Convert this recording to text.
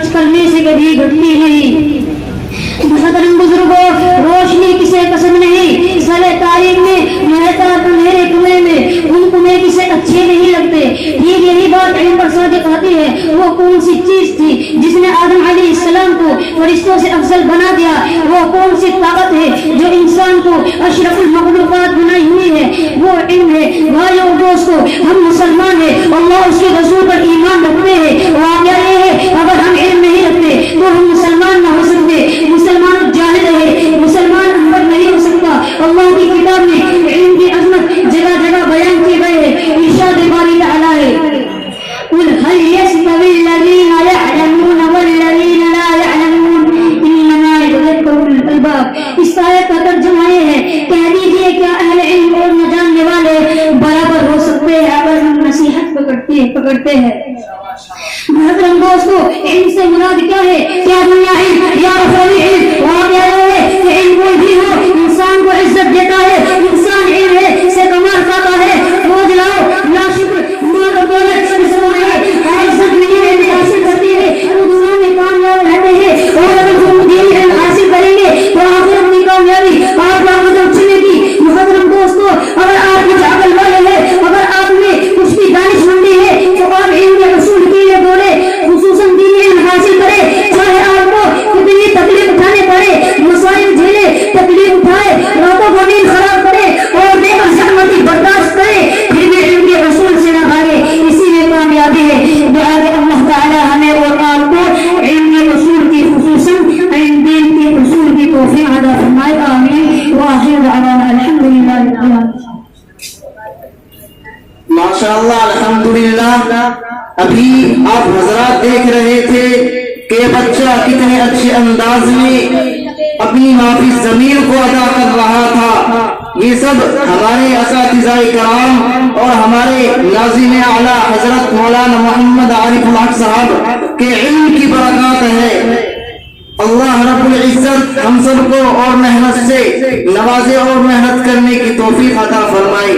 खर्च करने से कभी घटती नहीं। मुहतरम बुजुर्गों, रोशनी किसे पसंद नहीं। साले तारीख में महता अंधेरे कुएं में उन कुएं किसे अच्छे नहीं लगते। ठीक यही बात इल्म पर सादिक आती है। वो कौन सी चीज थी जिसने आदम अलैहिस्सलाम को फरिश्तों से अफजल बना दिया? वो कौन सी ताकत है जो इंसान को अशरफुल मखलूकात बनाई हुई है? वो इल्म है। भाइयों दोस्तों, हम मुसलमान हैं, अल्लाह उसके रसूल पर ईमान रखते हैं। वाक़या ये है, अगर हम इल्म नहीं रखते तो हम मुसलमान न हो सकते। मुसलमान जाहिल है, मुसलमान अंबर नहीं हो सकता। अल्लाह की किताब में इल्म की अजमत जगह जगह बयान की गई है। इरशाद बारी तआला है, कुल हल यस्तवी अल्लज़ीना यअलमून वल्लज़ीना ला यअलमून इन्नमा यतज़क्करू उलुल अल्बाब। इस आयत का तर्जुमा ये है, कह दीजिए क्या अहले इल्म और न जानने वाले बराबर हो सकते हैं अगर हम नसीहत पकड़ते हैं। मुहतरम दोस्तों, इल्म से मुराद क्या है? क्या दुनिया इल्म या रसूली इल्म? वाक़या ये है कि इल्म कोई भी हो इंसान को इज्जत देता है। इंसान इल्म है से कमाल पाता है। रोज लाओ ला शुक्र माल और दौलत इसको है और इज्जत नहीं है हासिल करती है तो दुनिया में कामयाब रहते हैं। और अगर तुम दीन इल्म हासिल करेंगे तो आखिरत में कामयाबी आप लोगों को चुनेगी। मुहतरम दोस्तों, अगर आप कुछ अकल वाले हैं, अगर आप में कुछ भी दानिशमंदी है तो आप इल्म के उसूल के लिए बोले, खुसूसन दीन इल्म हासिल करें। चाहे आपको कितनी तकलीफ उठाने पड़े, मसाइल झेले, तकलीफ उठाए, रातों को नींद खराब करे और बेकर सहमति बर्दाश्त करे, फिर भी इल्म के उसूल से न भागे। इसी में कामयाबी है। दुआ है अल्लाह ताला हमें और आपको इल्म के उसूल की, खुसूसन दीन के उसूल की तौफीक अता फरमाए। आमीन। व आखिर दअवाना अल्हम्दुलिल्लाह रब्बिल आलमीन। माशाअल्लाह, अल्हम्दुलिल्लाह। अभी आप हजरात देख रहे थे कि बच्चा कितने अच्छे अंदाज में अपनी माफी ज़मीर को अदा कर रहा था। ये सब हमारे असातिज़ाए कराम और हमारे नाज़िम आला हजरत मौलाना मोहम्मद आरिफुल हक साहब के इल्म की बरकत है। अल्लाह रब्बुल इज्जत हम सबको और मेहनत से नवाजे और मेहनत करने की तौफीक अता फरमाए।